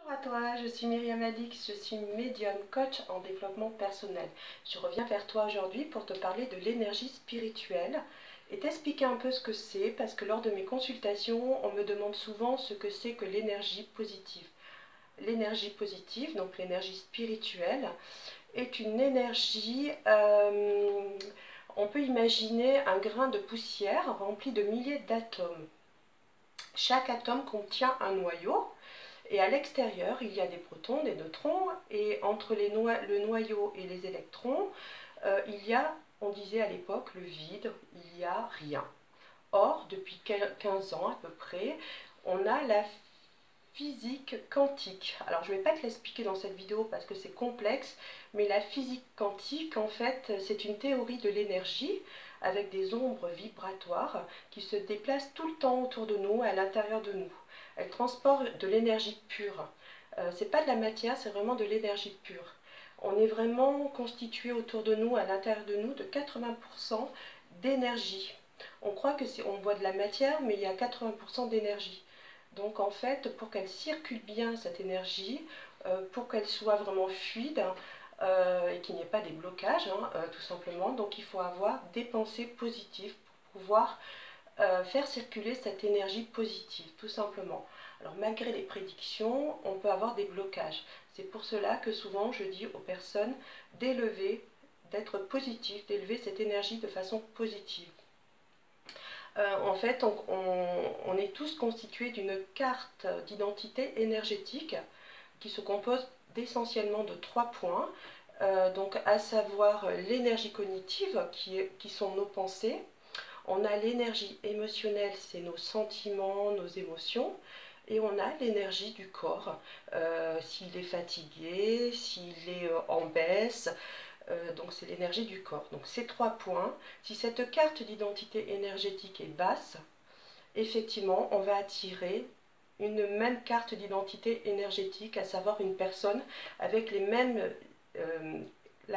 Bonjour à toi, je suis Myriam Alix, je suis médium coach en développement personnel. Je reviens vers toi aujourd'hui pour te parler de l'énergie spirituelle et t'expliquer un peu ce que c'est parce que lors de mes consultations, on me demande souvent ce que c'est que l'énergie positive. L'énergie positive, donc l'énergie spirituelle, est une énergie, on peut imaginer un grain de poussière rempli de milliers d'atomes. Chaque atome contient un noyau. Et à l'extérieur, il y a des protons, des neutrons, et entre le noyau et les électrons, il y a, on disait à l'époque, le vide, il n'y a rien. Or, depuis 15 ans à peu près, on a la physique quantique. Alors, je ne vais pas te l'expliquer dans cette vidéo parce que c'est complexe, mais la physique quantique, en fait, c'est une théorie de l'énergie avec des ombres vibratoires qui se déplacent tout le temps autour de nous, à l'intérieur de nous. Elles transportent de l'énergie pure. C'est pas de la matière, c'est vraiment de l'énergie pure. On est vraiment constitué autour de nous, à l'intérieur de nous, de 80% d'énergie. On croit que on voit de la matière, mais il y a 80% d'énergie. Donc en fait, pour qu'elle circule bien cette énergie, pour qu'elle soit vraiment fluide et qu'il n'y ait pas des blocages, tout simplement, donc il faut avoir des pensées positives pour pouvoir faire circuler cette énergie positive, tout simplement. Alors malgré les prédictions, on peut avoir des blocages. C'est pour cela que souvent je dis aux personnes d'élever, d'être positif, d'élever cette énergie de façon positive. En fait, on est tous constitués d'une carte d'identité énergétique qui se compose essentiellement de 3 points, donc à savoir l'énergie cognitive qui sont nos pensées. On a l'énergie émotionnelle, c'est nos sentiments, nos émotions, et on a l'énergie du corps, s'il est fatigué, s'il est en baisse, donc c'est l'énergie du corps. Donc ces 3 points, si cette carte d'identité énergétique est basse, effectivement on va attirer une même carte d'identité énergétique, à savoir une personne avec la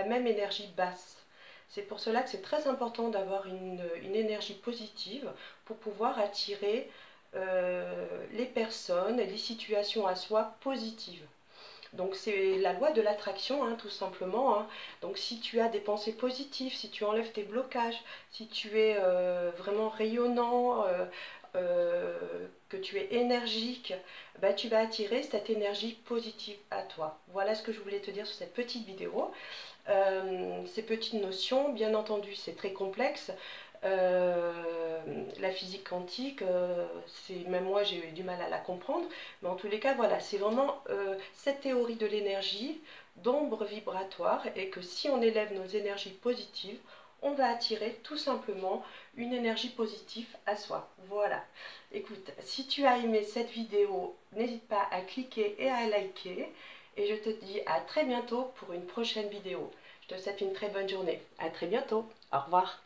même énergie basse. C'est pour cela que c'est très important d'avoir une énergie positive pour pouvoir attirer les personnes et les situations à soi positives. Donc c'est la loi de l'attraction, tout simplement. Donc si tu as des pensées positives, si tu enlèves tes blocages, si tu es vraiment rayonnant, que tu es énergique, bah, tu vas attirer cette énergie positive à toi. Voilà ce que je voulais te dire sur cette petite vidéo. Ces petites notions, bien entendu, c'est très complexe. La physique quantique, même moi j'ai eu du mal à la comprendre, mais en tous les cas, voilà, c'est vraiment cette théorie de l'énergie, d'ombre vibratoire, et que si on élève nos énergies positives, on va attirer tout simplement une énergie positive à soi. Voilà. Écoute, si tu as aimé cette vidéo, n'hésite pas à cliquer et à liker. Et je te dis à très bientôt pour une prochaine vidéo. Je te souhaite une très bonne journée. À très bientôt. Au revoir.